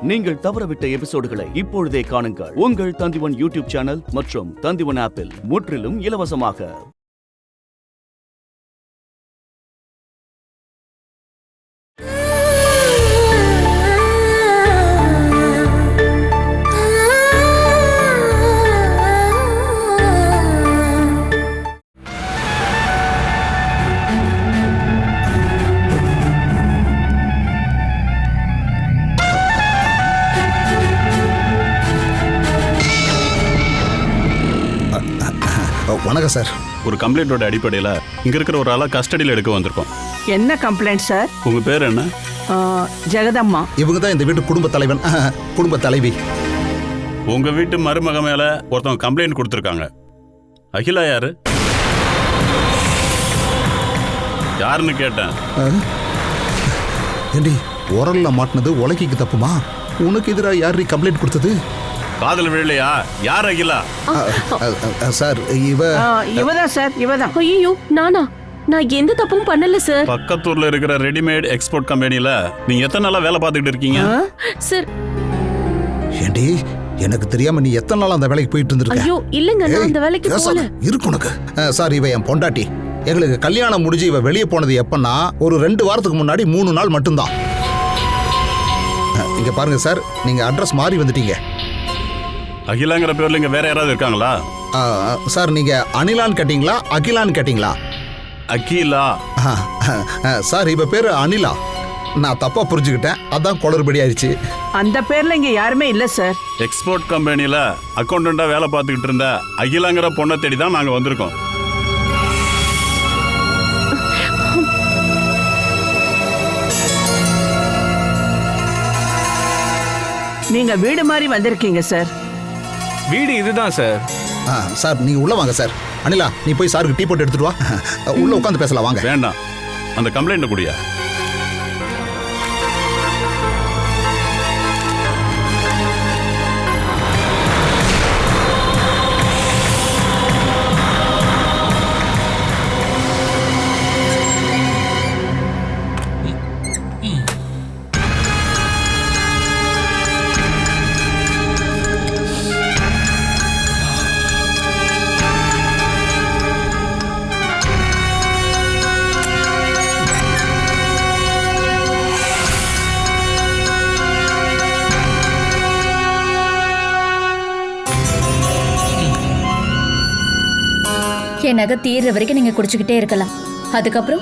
நீங்கள் தவறவிட்ட எபிசோடுகளை இப்பொழுதே காணுங்கள். உங்கள் தந்திவன் யூடியூப் சேனல் மற்றும் தந்திவன் ஆப்பில் முற்றிலும் இலவசமாக. வணக்கம் சார். ஒரு கம்ப்ளைண்டோட அடிப்படையில் இங்க இருக்கிற ஒரு ஆளா கஸ்டடியில் எடுக்க வந்திருக்கோம். என்ன கம்ப்ளைண்ட் சார்? உங்க பேர் என்ன? ஜெகதம்மா. இவங்க தான் இந்த வீட்டு குடும்ப தலைவன், குடும்ப தலைவி. உங்க வீட்டு மருமக மேல ஒருத்தவங்க கம்ப்ளைண்ட் கொடுத்துருக்காங்க. அகிலா யாரு? யாருன்னு கேட்டேன். ஏண்டி உரல்ல மாட்டினது உலகிக்கு தப்புமா? உனக்கு எதிராக யாரு கம்ப்ளைண்ட் கொடுத்தது? காதல் விழலையா? யார் அகிலா? சார் இவதான் சார், இவதான். ஐயோ, நானா? நான் எந்த தப்பும் பண்ணல சார். பக்கத்தூர்ல இருக்கிற ரெடிமேட் எக்ஸ்போர்ட் கம்பெனில நீங்க எத்தனை நாளா வேலை பார்த்துக்கிட்டு இருக்கீங்க? சார், ஏண்டி எனக்கு தெரியாம நீ எத்தனை நாள் அந்த வேலைக்கு போயிட்டு இருந்திருக்க? ஐயோ இல்லங்க, நான் அந்த வேலைக்கு போகல. இருக்கு உனக்கு. சார், இவ என் பொண்டாட்டி. எங்களுக்கு கல்யாணம் முடிஞ்சு இவ வெளியே போனது எப்பன்னா ஒரு 2 வாரத்துக்கு முன்னாடி 3 நாள் மட்டும்தான். இங்க பாருங்க சார், நீங்க அட்ரஸ் மாறி வந்துட்டீங்க. அகிலாங்கிற பேர்ல இங்க வேற யாராவது இருக்காங்களா? சார், நீங்க அனிலான்னு கேட்டீங்களா அகிலான்னு கேட்டீங்களா? அகிலா. சார், இவ பேரு அனிலா. நான் தப்பா புரிஞ்சுக்கிட்டேன், அதான் குளறுபடி ஆயிடுச்சு. அந்த பேர்ல இங்க யாருமே இல்ல சார். எக்ஸ்போர்ட் கம்பெனில அக்கௌண்டண்டா வேலை பார்த்துக்கிட்டு இருந்த அகிலாங்கிற பொண்ணை தேடி தான் நாங்க வந்திருக்கோம். நீங்க வீடு மாதிரி வந்திருக்கீங்க சார். வீடு இதுதான் சார். சார், நீங்க உள்ள வாங்க சார். அனிலா, நீ போய் சாருக்கு டீ போட்டு எடுத்துட்டு வா. உள்ள உட்காந்து பேசலாம் வாங்க. வேண்டாம், அந்த கம்ப்ளைண்ட் கூடியா. என் நகை தீர்ற வரைக்கும் நீங்க குடிச்சுக்கிட்டே இருக்கலாம். அதுக்கப்புறம்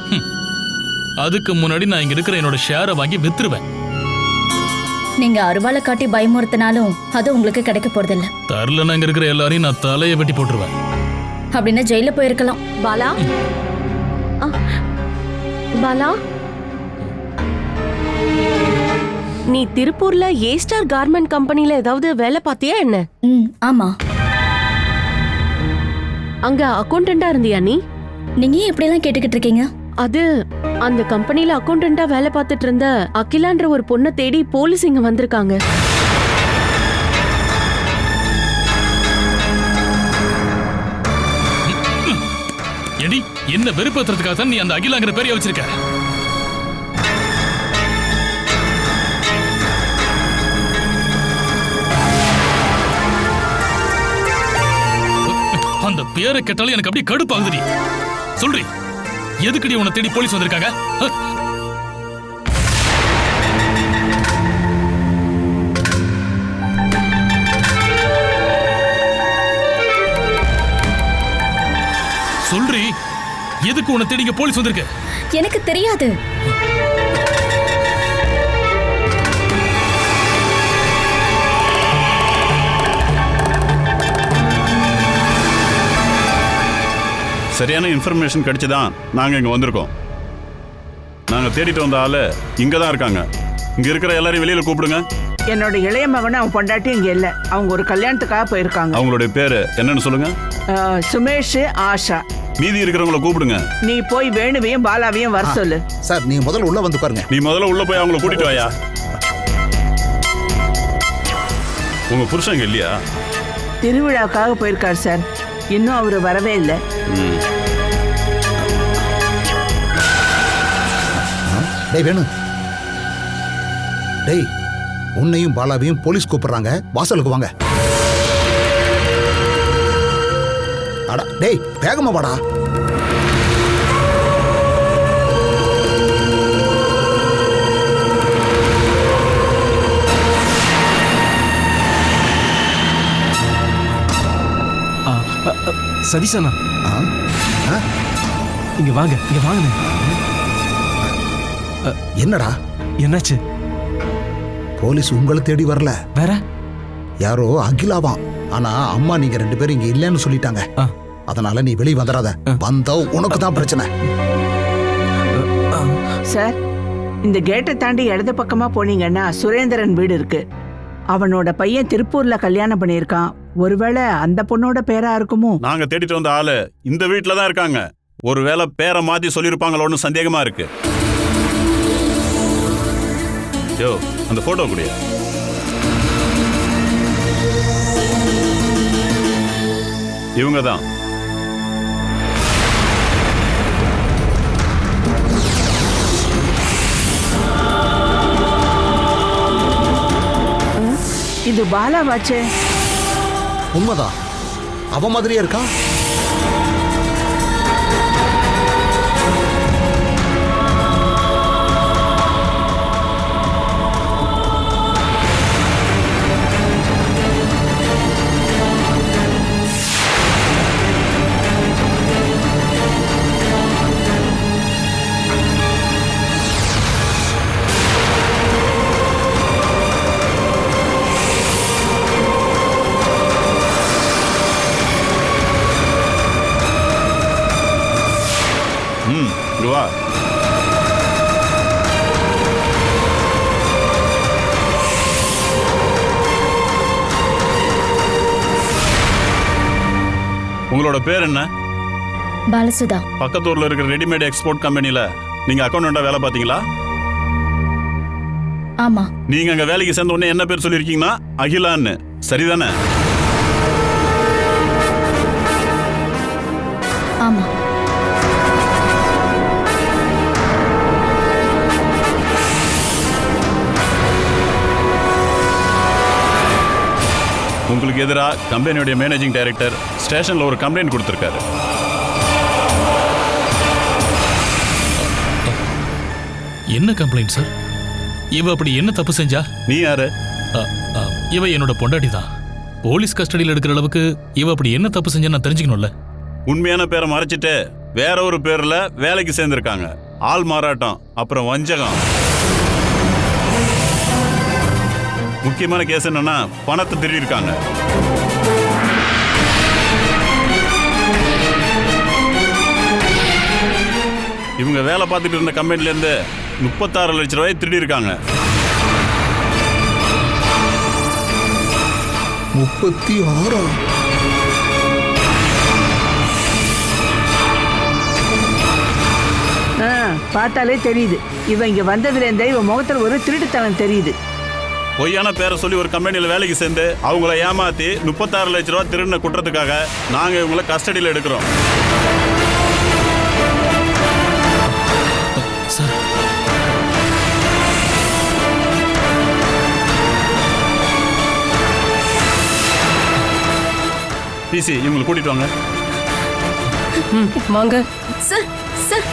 அதுக்கு முன்னாடி நான் இங்க இருக்கிற என்னோட ஷேரை வாங்கி வித்துருவேன். நீங்க அருவாளை காட்டி பயமுறுத்தினாலும் அது உங்களுக்கு கிடைக்க போறதில்ல. தரலன்னா இங்க இருக்கிற எல்லாரையும் நான் தலையை வெட்டி போட்டுருவேன். அப்படின்னா ஜெயில போயிருக்கலாம். பாலா, பாலா, நீ திருப்பூர்ல ஏ ஸ்டார் கார்மெண்ட் கம்பெனில ஏதாவது வேலை பார்த்தியா என்ன? ஆமா. அங்க அக்கௌண்டண்டா இருந்தியா நீ? நீங்க ஏன் இப்படி எல்லாம் கேட்டுக்கிட்டு இருக்கீங்க? அது அந்த கம்பெனில அக்கௌண்டண்டா வேலை பார்த்துட்டு இருந்த அகிலான்ற ஒரு பொண்ணை தேடி போலீஸ் இங்க வந்திருக்காங்க. எடி, என்ன வெறுப்பேத்துறதுக்காக தான் நீ அந்த அகிலாங்கிற பேரைய வச்சிருக்க? அந்த பேரை கேட்டாலும் எனக்கு அப்படியே கடுப்பாகுதுடி. சொல்றி, எதுக்குடி உன்னை தேடி போலீஸ் வந்திருக்காங்க? சொல்றி, எதுக்கு உன்னை தேடி போலீஸ் வந்திருக்கு? எனக்கு தெரியாது. சரியான இன்ஃபர்மேஷன் கிடைச்சுதான் நாங்க இங்க வந்திருக்கோம். நாங்க தேடிட்டு வந்த ஆளு இங்க தான் இருக்காங்க. இங்க இருக்கிற எல்லாரையும் வெளியில கூப்பிடுங்க. என்னோட இளைய மகனும் அவன் பொண்டாட்டி இங்க இல்ல. அவங்க ஒரு கல்யாணத்துக்காக போயிருக்காங்க. அவங்களுடைய பேரு என்னன்னு சொல்லுங்க. சுமேஷ், ஆஷா. மீதி இருக்கிறவங்கள கூப்பிடுங்க. நீ போய் வேணுவையும் பாலாவையும் வர சொல்லு. சார், நீ முதல்ல உள்ள வந்து பாருங்க. நீ முதல்ல உள்ள போய் அவங்கள கூட்டிட்டு வாயா. உங்க புருஷங்க இல்லையா? திருவிழாவுக்காக போயிருக்காரு சார். இன்னும் அவரு வரவே இல்லை. டேய் வேணு, டேய் உன்னையும் பாலாவையும் போலீஸ் கூப்பிடுறாங்க, வாசலுக்கு வாங்க. அடா டேய், வேகமா வாடா. சதீஷண்ணா, ஆ? ஆ? இங்க வாங்க, இங்க வாங்க. என்னடா என்னாச்சு? போலீஸ் உங்களை தேடி வரல, வேற யாரோ அகிலாவாம். ஆனா அம்மா நீங்க 2 பேரும் இங்க இல்லைன்னு சொல்லிட்டாங்க. அதனால நீ வெளியே வந்துடாத. வந்தா உனக்கு தான் பிரச்சனை. சார், இந்த கேட்டை தாண்டி இடது பக்கமா போனீங்கன்னா சுரேந்திரன் வீடு இருக்கு. அவனோட பையன் திருப்பூர்ல கல்யாணம் பண்ணியிருக்கான். ஒருவேளை அந்த பொண்ணோட பேரா இருக்குமோ? நாங்க தேடிட்டு வந்த ஆளு இந்த வீட்டுல தான் இருக்காங்க. ஒருவேளை பேரை மாத்தி சொல்லிருப்பாங்களோன்னு சந்தேகமா இருக்கு. யோ, அந்த போட்டோ கூடிய. இவங்க தான். இது பாலாவாச்சே. உண்மைதான், அவ மாதிரியே இருக்கா. வா. உங்களோட பேர் என்ன? பாலசுதா. பக்கத்தூர்ல இருக்கிற ரெடிமேட் எக்ஸ்போர்ட் கம்பெனில நீங்க அக்கௌண்டண்டா வேலை பார்த்தீங்களா? ஆமா. நீங்க அங்க வேலைக்கு சேர்ந்த உடனே என்ன பேர் சொல்லிருக்கீங்கன்னா அகிலான்னு, சரிதானே? ஆமா. உங்களுக்கு எதிராக கம்பெனியோட மேனேஜிங் டைரக்டர் ஸ்டேஷன்ல ஒரு கம்ப்ளைண்ட் கொடுத்திருக்காரு. என்ன கம்ப்ளைண்ட் சார்? இவ அப்படி என்ன தப்பு செஞ்சா? நீ யாரு? இவ என்னோட பொண்டாட்டி தான். போலீஸ் கஸ்டடியில் எடுக்கிற அளவுக்கு இவ அப்படி என்ன தப்பு செஞ்சா நான் தெரிஞ்சுக்கணும்ல. உண்மையான பேரை மறைச்சிட்டு வேற ஒரு பேர்ல வேலைக்கு சேர்ந்திருக்காங்க. ஆள் மாறாட்டம், அப்புறம் வஞ்சகம். முக்கியமான கேஸ் என்னன்னா பணத்தை திருடி இருக்காங்க. இவங்க வேலை பார்த்துட்டு இருந்த கம்பெனில இருந்து 36 லட்சம் ரூபாய் திருடி இருக்காங்க. 36? பார்த்தாலே தெரியுது. இவன் இங்க வந்ததுல இருந்தே இவன் முகத்துல ஒரு திருட்டுத்தனம் தெரியுது. பொய்யான பேரை சொல்லி ஒரு கம்பெனியில் வேலைக்கு சேர்ந்து அவங்கள ஏமாத்தி 36 லட்சம் ரூபாய் திருடின குற்றத்துக்காக நாங்க இவங்களை கஸ்டடியில் எடுக்கிறோம். சார், பிசி இவங்களை கூட்டிட்டு வாங்க. வாங்க. சார், சார்,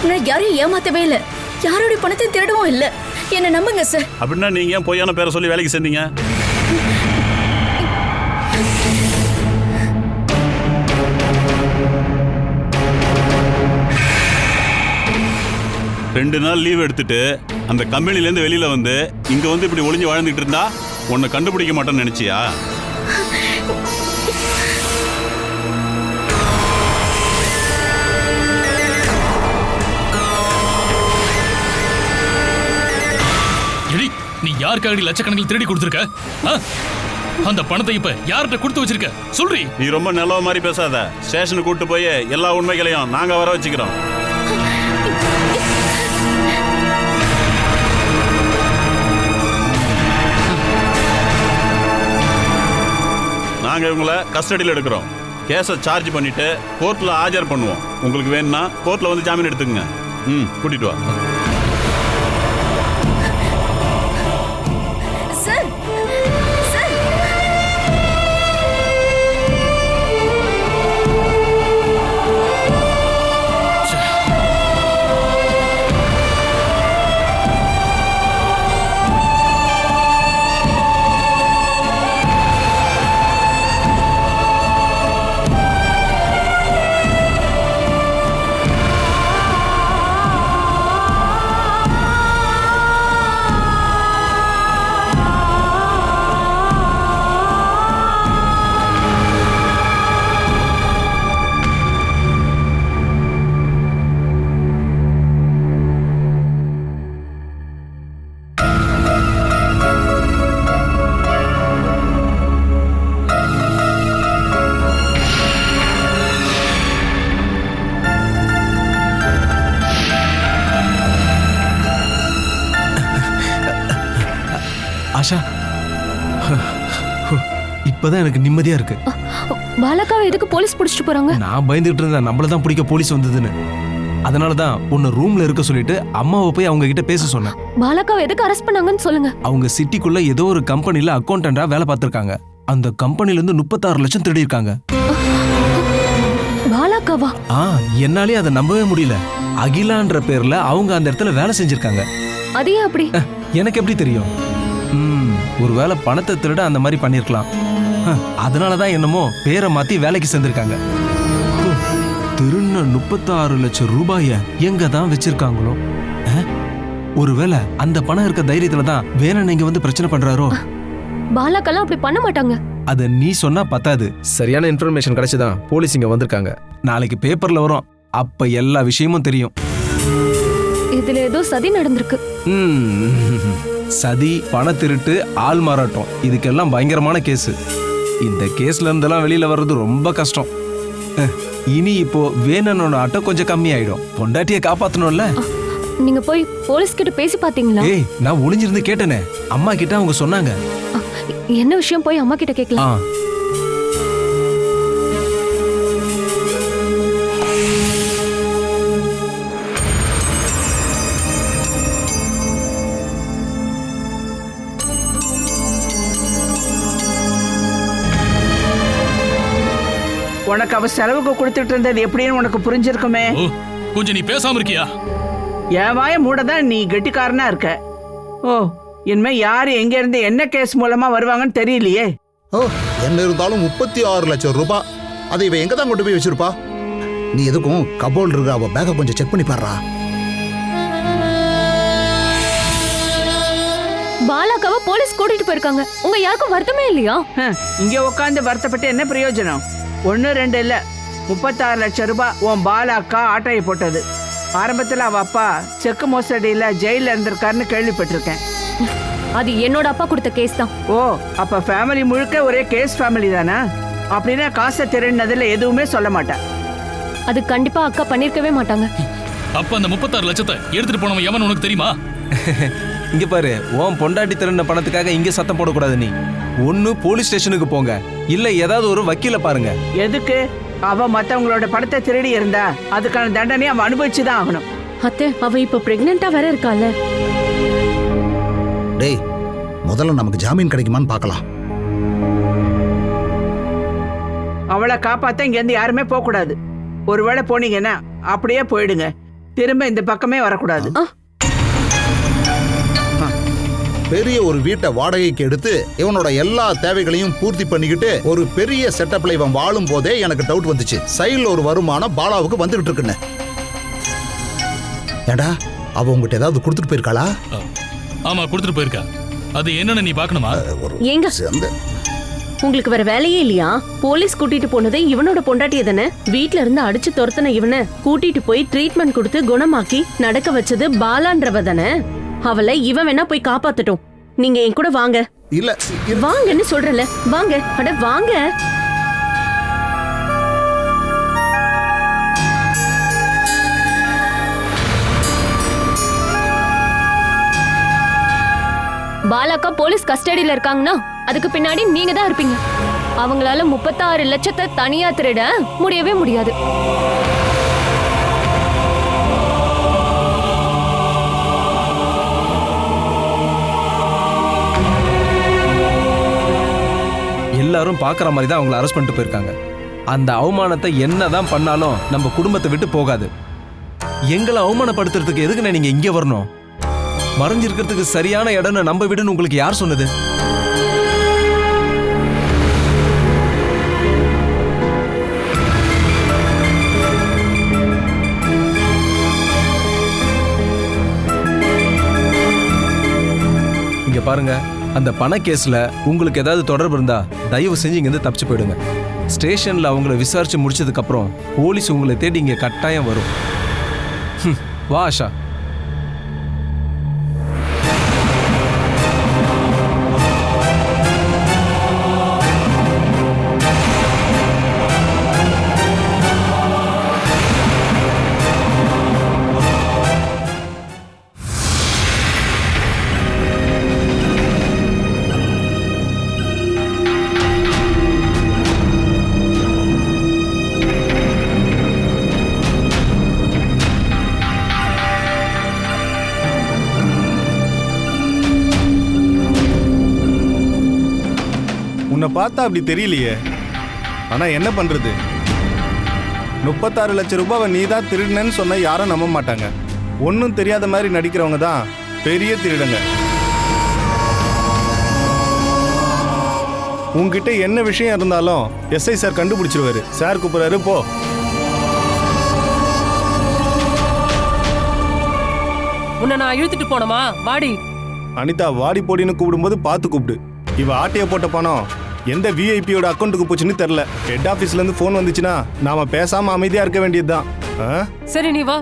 நான் யாரையும் ஏமாத்தவே இல்லை. யாரோடைய பணத்தை திருடவும் இல்லை. என்ன நம்புங்க சார். அப்படின்னா நீங்க ஏன் பொய்யான பேரை சொல்லி வேலைக்கு சேர்ந்தீங்க? ரெண்டு நாள் லீவ் எடுத்துட்டு அந்த கம்பெனில இருந்து வெளியில வந்து இங்க வந்து இப்படி ஒளிஞ்சு வாழ்ந்துட்டு இருந்தா உன்னை கண்டுபிடிக்க மாட்டேன்னு நினைச்சியா? நீ யாருக்காக லட்சக்கணக்கில் திருடி கொடுத்துருக்க? அந்த பணத்தை இப்ப யார்கிட்ட கொடுத்து வச்சிருக்க சொல்றீ? நீ ரொம்ப நல்ல மாதிரி பேசாத. ஸ்டேஷனுக்கு கூட்டு போய் எல்லா உண்மைகளையும் நாங்க வர வச்சுக்கிறோம். நாங்க இவங்களை கஸ்டடியில் எடுக்கிறோம். கேஸை சார்ஜ் பண்ணிட்டு கோர்ட்ல ஆஜர் பண்ணுவோம். உங்களுக்கு வேணும்னா கோர்ட்ல வந்து ஜாமீன் எடுத்துக்கங்க. கூட்டிட்டு வா. ஆஷா, இப்பதான் எனக்கு நிம்மதியா இருக்கு. பாலாக்காவை எதுக்கு போலீஸ் பிடிச்சிட்டு போறாங்க? நான் பயந்துகிட்டு இருந்தேன் நம்மள தான் பிடிக்க போலீஸ் வந்ததுன்னு. அதனாலதான் உன்னை ரூம்ல இருக்க சொல்லிட்டு அம்மாவை போய் அவங்க கிட்ட பேச சொன்னேன். பாலாக்காவை எதுக்கு அரெஸ்ட் பண்ணாங்கன்னு சொல்லுங்க. அவங்க சிட்டிக்குள்ள ஏதோ ஒரு கம்பெனில அக்கௌண்டண்டா வேலை பார்த்திருக்காங்க. அந்த கம்பெனில இருந்து 36 லட்சம் திருடி இருக்காங்க. பாலாக்காவா? என்னாலே அதை நம்பவே முடியல. அகிலான்ற பேர்ல அவங்க அந்த இடத்துல வேலை செஞ்சிருக்காங்க. அதே அப்படி எனக்கு எப்படி தெரியும்? ஒருவேளை பணத்தை திருட அந்த மாதிரி பண்ணிருக்கலாம். அதனாலதான் என்னமோ பேரை மாத்தி வேலைக்கு சேர்ந்திருக்காங்க. திருண்ண 36 லட்சம் ரூபாய எங்க தான் வச்சிருக்காங்களோ? ஒருவேளை அந்த பணம் இருக்க தைரியத்துல தான் வேணன் இங்க வந்து பிரச்சனை பண்றாரோ? பாலாக்கெல்லாம் அப்படி பண்ண மாட்டாங்க. அத நீ சொன்னா பத்தாது. சரியான இன்ஃபர்மேஷன் கிடைச்சுதான் போலீஸ் இங்க வந்திருக்காங்க. நாளைக்கு பேப்பர்ல வரும். அப்ப எல்லா விஷயமும் தெரியும். இதுல ஏதோ சதி நடந்திருக்கு. சதி, பண திருட்டு, ஆள் மாறாட்டம், இதுக்கெல்லாம் பயங்கரமான கேஸ். இந்த கேஸ்ல இருந்தெல்லாம் வெளியில வர்றது ரொம்ப கஷ்டம். இனி இப்போ வேணனோட ஆட்டம் கொஞ்சம் கம்மி ஆயிடும். பொண்டாட்டியை காப்பாத்தணும்ல. நீங்க போய் போலீஸ் கிட்ட பேசி பாத்தீங்களா? நான் ஒளிஞ்சிருந்து கேட்டேனே. அம்மா கிட்ட அவங்க சொன்னாங்க. என்ன விஷயம் போய் அம்மா கிட்ட கேட்கலாம். உனக்கு அவ செலவுக்கு கொடுத்துட்டு இருந்தது எப்படின்னு உனக்கு புரிஞ்சிருக்குமே. கொஞ்சம் நீ பேசாம இருக்கியா? என் வாய மூடதான் நீ கெட்டிக்காரனா இருக்க. இனிமே யாரு எங்க இருந்து என்ன கேஸ் மூலமா வருவாங்கன்னு தெரியலையே. என்ன இருந்தாலும் 36 லட்சம் ரூபாய். அதை இவ எங்க தான் கொண்டு போய் வச்சிருப்பா? நீ எதுக்கும் கபோல் இருக்க அவ பேக கொஞ்சம் செக் பண்ணி பாடுறா. பாலாக்காவை போலீஸ் கூட்டிட்டு போயிருக்காங்க. உங்க யாருக்கும் வருத்தமே இல்லையா? இங்க உட்காந்து வருத்தப்பட்டு என்ன பிரயோஜனம்? 1 2 இல்ல, 36 லட்சம் ரூபாய் உன் பாலாக்கா ஆட்டையை போட்டது. ஆரம்பத்துல அவ அப்பா செக்கு மோசடியில ஜெயில இருந்திருக்காருன்னு கேள்விப்பட்டிருக்கேன். அது என்னோட அப்பா கொடுத்த கேஸ் தான். அப்ப ஃபேமிலி முழுக்க ஒரே கேஸ் ஃபேமிலி தானா? அப்படின்னா காசை திருடினதுல எதுவுமே சொல்ல மாட்டேன். அது கண்டிப்பா அக்கா பண்ணிருக்கவே மாட்டாங்க. அப்ப அந்த 36 லட்சத்தை எடுத்துட்டு போனவன் எவன் உனக்கு தெரியுமா? இங்க பாரு, உன் பொண்டாட்டி திருடின பணத்துக்காக இங்க சத்தம் போடக்கூடாது. நீ ஒண்ணு போலீஸ் ஸ்டேஷனுக்கு போங்க, இல்ல ஏதாவது ஒரு வக்கீல பாருங்க. எதுக்கு? அவ மத்தவங்களோட பணத்தை திருடி இருந்தா அதுக்கான தண்டனையை அவ அனுபவிச்சுதான் ஆகணும். அத்தை, அவ இப்ப பிரெக்னெண்டா வேற இருக்கால. டேய், முதல்ல நமக்கு ஜாமீன் கிடைக்குமான்னு பார்க்கலாம். அவளை காப்பாத்த இங்க இருந்து யாருமே போக கூடாது. ஒருவேளை போனீங்கன்னா அப்படியே போயிடுங்க. திரும்ப இந்த பக்கமே வரக்கூடாது. பெரிய ஒரு வீட்டை வாடகைக்கு எடுத்து இவனோட எல்லா தேவைகளையும் பூர்த்தி பண்ணிக்கிட்டு ஒரு பெரிய செட்டப்ல இவன் வாழும் போதே எனக்கு டவுட் வந்துச்சு. சைடுல ஒரு வருமானம் பாலாவுக்கு வந்துகிட்டு இருக்குன்னு. ஏண்டா, அவ உங்ககிட்ட ஏதாவது கொடுத்துட்டு போயிருக்காளா? ஆமா, கொடுத்துட்டு போயிருக்கா. அது என்னன்னு நீ பார்க்கணுமா? ஏங்க, உங்களுக்கு வேற வேலையே இல்லையா? போலீஸ் கூட்டிட்டு போனது இவனோட பொண்டாட்டிய தானே. வீட்ல இருந்து அடிச்சு துரத்துன இவனை கூட்டிட்டு போய் ட்ரீட்மெண்ட் கொடுத்து குணமாக்கி நடக்க வச்சது பாலான்றவ தானே. அவளை இவன் வேணா போய் காப்பாத்தட்டும். நீங்க என் கூட வாங்க. இல்ல, வாங்கன்னு சொல்றல, வாங்க. அட வாங்க. பாலாக்கா போலீஸ் கஸ்டடியில இருக்காங்கன்னா அதுக்கு பின்னாடி நீங்க தான் இருப்பீங்க. அவங்களால 36 லட்சத்தை தனியா திருட முடியவே முடியாது. எல்லாரும் பாக்குற மாதிரி தான் அவங்களை அரெஸ்ட் பண்ணிட்டு போயிருக்காங்க. அந்த அவமானத்தை என்னதான் பண்ணாலும் நம்ம குடும்பத்தை விட்டு போகாது. எங்களை அவமானப்படுத்துறதுக்கு எதுக்குண்ணே நீங்க இங்க வரணும்? மறைஞ்சிருக்கிறதுக்கு சரியான இடம்னு நம்ம விடுன்னு உங்களுக்கு யார் சொன்னது? இங்க பாருங்க, அந்த பண கேஸ்ல உங்களுக்கு ஏதாவது தொடர்பு இருந்தா தயவு செஞ்சு இங்க இருந்து தப்பிச்சு போயிடுங்க. ஸ்டேஷன்ல அவங்கள விசாரிச்சு முடிச்சதுக்கு அப்புறம் போலீஸ் உங்களை தேடி இங்க கட்டாயம் வரும். வா ஆஷா. உன்னை பார்த்தா அப்படி தெரியலையே. ஆனா என்ன பண்றது, 36 லட்சம் ரூபாவை நீ தான் திருடினன்னு சொன்ன யாரும் நம்ப மாட்டாங்க. ஒன்றும் தெரியாத மாதிரி நடிக்கிறவங்க தான் பெரிய திருடங்க. உங்ககிட்ட என்ன விஷயம் இருந்தாலும் எஸ்ஐ சார் கண்டுபிடிச்சிருவாரு. சார் கூப்பிடுறாரு, போ. உன்னை நான் இழுத்துட்டு போனமா, வாடி. அனிதா, வாடி போடின்னு கூப்பிடும்போது பார்த்து கூப்பிடு. இவ ஆட்டைய போட்ட பணம் எந்த விஐபியோட அக்கௌண்ட்டுக்கு போச்சுன்னு தெரியல. ஹெட் ஆஃபீஸ்ல இருந்து ஃபோன் வந்துச்சுன்னா நாம பேசாம அமைதியா இருக்க வேண்டியதுதான். சரி, நீ வா.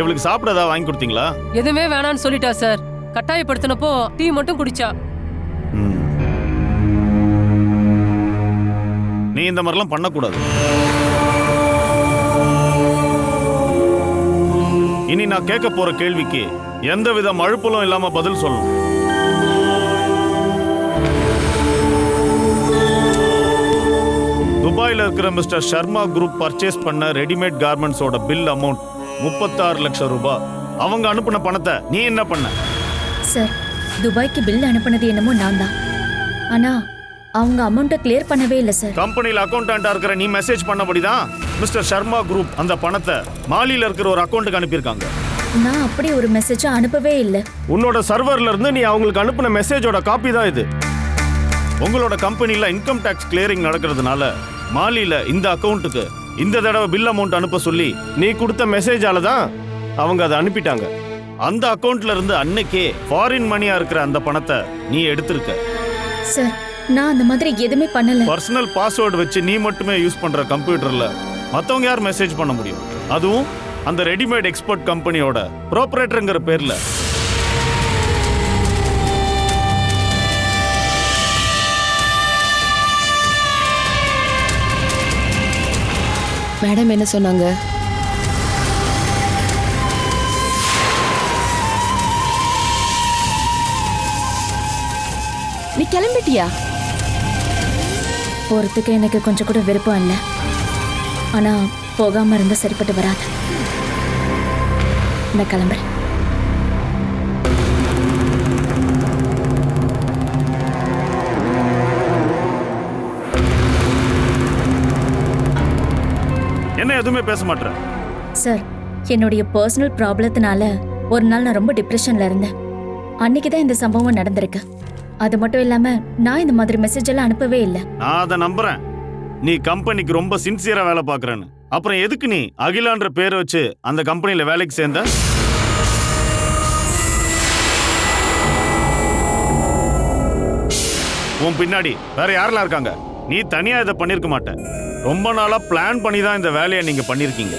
இவளுக்கு சாப்பிடதா வாங்கி கொடுத்தீங்களா? எதுவுமே வேணான்னு சொல்லிட்டா சார். கட்டாயப்படுத்தினப்போ டீ மட்டும் குடிச்சா. நீ இந்த மாதிரிலாம் பண்ணக்கூடாது. இனி நான் கேட்க போற கேள்விக்கு எந்தவித மழுப்பலும் இல்லாம பதில் சொல்லணும். துபாயில இருக்கிற மிஸ்டர் சர்மா குரூப் பர்ச்சேஸ் பண்ண ரெடிமேட் கார்மெண்ட்ஸோட பில் அமௌண்ட் 36 லட்சம் ரூபாய். அவங்க அனுப்பின பணத்தை நீ என்ன பண்ண? சார், துபாய்க்கு பில் அனுப்பினது என்னமோ நான் தான். ஆனா அவங்க அமௌண்ட்டை கிளியர் பண்ணவே இல்லை சார். கம்பெனியில் அக்கௌண்டண்டா இருக்கிற நீ மெசேஜ் பண்ணபடிதான் மிஸ்டர் சர்மா குரூப் அந்த பணத்தை மாலியில் இருக்கிற ஒரு அக்கௌண்ட்டுக்கு அனுப்பியிருக்காங்க. நான் அப்படி ஒரு மெசேஜை அனுப்பவே இல்லை. உன்னோட சர்வர்ல இருந்து நீ அவங்களுக்கு அனுப்பின மெசேஜோட காப்பி தான் இது. உங்களோட கம்பெனியில் இன்கம் டேக்ஸ் கிளியரிங் நடக்கிறதுனால மாலியில் இந்த அக்கௌண்ட்டுக்கு இந்த தடவை பில் அமௌண்ட் அனுப்ப சொல்லி நீ கொடுத்த மெசேஜால தான் அவங்க அதை அனுப்பிட்டாங்க. அந்த அக்கௌண்ட்ல இருந்து அன்னைக்கே ஃபாரின் மணியா இருக்கிற அந்த பணத்தை நீ எடுத்திருக்க. சார், நான் அந்த மாதிரி எதுவுமே பண்ணல. பர்சனல் பாஸ்வேர்டு வச்சு நீ மட்டுமே யூஸ் பண்ற கம்ப்யூட்டர்ல மத்தவங்க யார் மெசேஜ் பண்ண முடியும்? அதுவும் அந்த ரெடிமேட் எக்ஸ்போர்ட் கம்பெனியோட ப்ரோப்ரேட்டர்ங்கிற பேர்ல. மேடம் என்ன சொன்னாங்க? நீ கிளம்பிட்டியா? போறதுக்கு எனக்கு கொஞ்சம் கூட விருப்பம் இல்லை. ஆனா போகாம இருந்தா சரிப்பட்டு வராது. நான் கிளம்புறேன். என்ன எதுவுமே பேச மாட்டேன்? சார், என்னுடைய பர்சனல் ப்ராப்ளத்தினால ஒரு நாள் நான் ரொம்ப டிப்ரெஷன்ல இருந்தேன். அன்னைக்கு தான் இந்த சம்பவம் நடந்திருக்கு. அது மட்டும் இல்லாம நான் இந்த மாதிரி மெசேஜ் எல்லாம் அனுப்பவே இல்லை. நான் அதை நம்புறேன். நீ கம்பெனிக்கு ரொம்ப சின்சியரா வேலை பார்க்கறேன்னு. அப்புறம் எதுக்கு நீ அகிலான்ற பேரை வச்சு அந்த கம்பெனில வேலைக்கு சேர்ந்த? உன் பின்னாடி வேற யாரெல்லாம் இருக்காங்க? நீ தனியா இதை பண்ணிருக்க மாட்ட. ரொம்ப நாளா பிளான் பண்ணி தான் இந்த வேலையை நீங்க பண்ணிருக்கீங்க.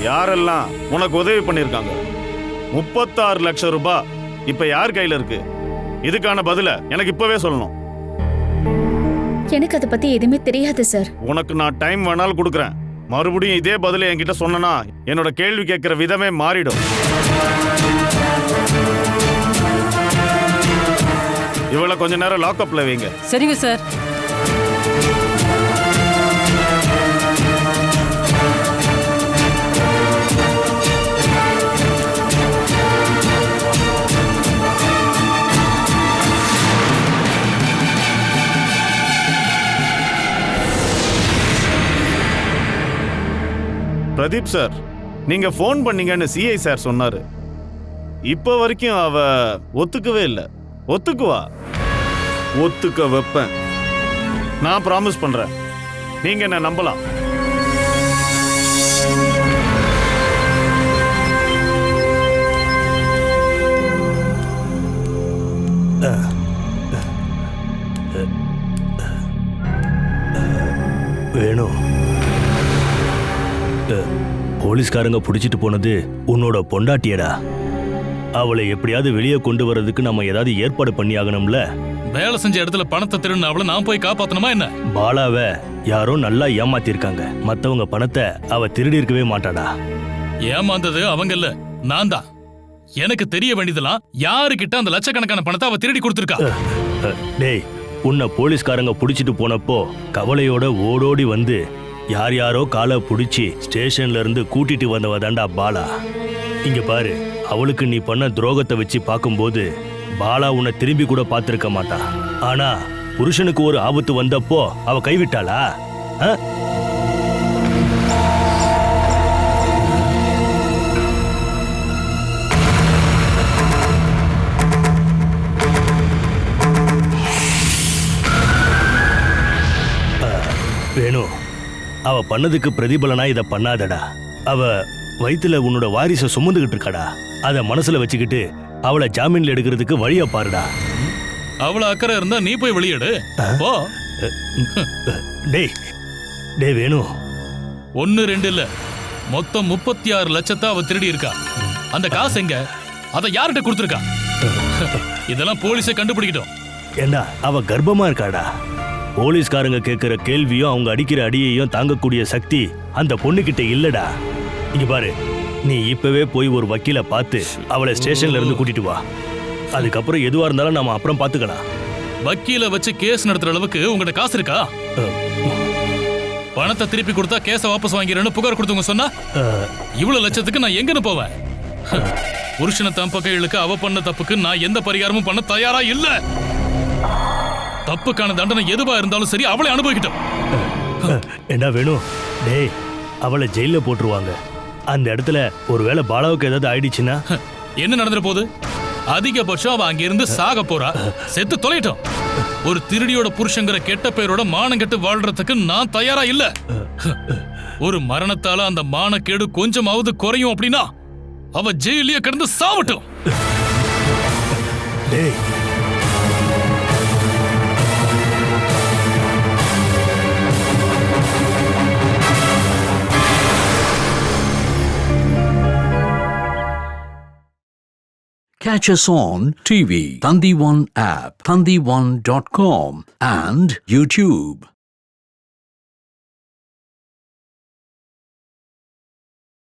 யாரெல்லாம் உனக்கு உதவி பண்ணிருக்காங்க? 36 லட்சம் ரூபாய் இப்ப யார் கையில இருக்கு? இதுக்கான பதில எனக்கு இப்பவே சொல்லணும். எனக்கு அதை பத்தி எதுவுமே தெரியாது சார். உனக்கு நான் டைம் வேணாலும் கொடுக்குறேன். மறுபடியும் இதே பதில என்கிட்ட சொன்னா என்னோட கேள்வி கேட்கிற விதமே மாறிடும். இவளை கொஞ்ச நேரம் லாக்அப்ல வைங்க. சரிங்க சார். பிரதீப் சார், நீங்க போன் பண்ணீங்கன்னு சிஐ சார் சொன்னாரு. இப்ப வரைக்கும் அவ ஒத்துக்கவே இல்லை. ஒத்துக்குவா? ஒத்துக்க வைப்பேன். நான் ப்ராமிஸ் பண்றேன். நீங்க என்ன நம்பலாம். வேணும். போலீஸ்காரங்க பிடிச்சிட்டு போனது உன்னோட பொண்டாட்டியடா. அவளை எப்படியாவது வெளியே கொண்டு வர்றதுக்கு நம்ம ஏதாவது ஏற்பாடு பண்ணி ஆகணும்ல. வேலை செஞ்ச இடத்துல பணத்தை திருடின அவளை நான் போய் காப்பாத்தணுமா என்ன? பாலாவை யாரோ நல்லா ஏமாத்திருக்காங்க. மத்தவங்க பணத்தை அவ திருடி இருக்கவே மாட்டாடா. ஏமாந்தது அவங்க இல்ல, நான் தான். எனக்கு தெரிய வேண்டியதெல்லாம் யாருக்கிட்ட அந்த லட்சக்கணக்கான பணத்தை அவ திருடி கொடுத்துருக்கா. டேய், உன்னை போலீஸ்காரங்க புடிச்சிட்டு போனப்போ கவலையோட ஓடோடி வந்து யார் யாரோ காலை புடிச்சு ஸ்டேஷன்ல இருந்து கூட்டிட்டு வந்தவ தாண்டா பாலா. இங்க பாரு, அவளுக்கு நீ பண்ண துரோகத்தை வச்சு பார்க்கும்போது பாலா உன்னை திரும்பி கூட பார்த்திருக்க மாட்டா. ஆனா புருஷனுக்கு ஒரு ஆபத்து வந்தப்போ அவ கைவிட்டாளா? வேணு, அவ பண்ணதுக்கு பிரதிபலனா இத பண்ணாதடா. அவ வயித்துல உன்னோட வாரிசை சுமந்துகிட்டு இருக்காடா. அத மனசுல வச்சுக்கிட்டு அவளை ஜாமீன்ல எடுக்கிறதுக்கு வழிய பாருடா. அவள அக்கறை இருந்தா நீ போய் வெளியேடு. போ. டேய் டேய் வேணு, 1 2 இல்ல, மொத்தம் 36 லட்சத்தை அவ திருடி இருக்கா. அந்த காசு எங்க? அத யார்கிட்ட கொடுத்துருக்கா? இதெல்லாம் போலீஸை கண்டுபிடிக்கட்டும். ஏண்டா அவ கர்ப்பமா இருக்காடா. போலீஸ்காரங்க கேட்கிற கேள்வியும் அவங்க அடிக்கிற அடியையும் தாங்கக்கூடிய சக்தி அந்த பொண்ணுகிட்ட இல்லடா. இங்க பாரு, நீ இப்பவே போய் ஒரு வக்கீல பார்த்து அவளை ஸ்டேஷன்ல இருந்து கூட்டிட்டு வா. அதுக்கப்புறம் எதுவா இருந்தாலும் நாம அப்புறம் பாத்துக்கலாம். வக்கீல வச்சு கேஸ் நடத்துற அளவுக்கு உங்ககிட்ட காசு இருக்கா? பணத்தை திருப்பி கொடுத்தா கேஸை வாபஸ் வாங்கிறேன்னு புகார் கொடுத்தவங்க சொன்னா இவ்வளவு லட்சத்துக்கு நான் எங்கன்னு போவேன்? புருஷனை தன் பக்கம் இழுக்க அவ பண்ண தப்புக்கு நான் எந்த பரிகாரமும் பண்ண தயாரா இல்ல. தப்புக்கான தண்டனை எதுவா இருந்தாலும் சரி, அவளை அனுபவிக்கிட்டோம். என்ன வேணும்? டேய், அவளை ஜெயில போட்டுருவாங்க. அந்த இடத்துல ஒருவேளை பாலாவுக்கு ஏதாவது ஆயிடுச்சுன்னா என்ன நடந்துற போகுது? அதிகபட்சம் அவ அங்கிருந்து சாக போறா. செத்து தொலைட்டோம். ஒரு திருடியோட புருஷங்கிற கெட்ட பேரோட மானம் கெட்டு வாழ்றதுக்கு நான் தயாரா இல்ல. ஒரு மரணத்தால அந்த மானக்கேடு கொஞ்சமாவது குறையும் அப்படின்னா அவ ஜெயிலிய கிடந்து சாவட்டும். டேய், Catch us on TV, Thandivan app, thandivan.com and YouTube.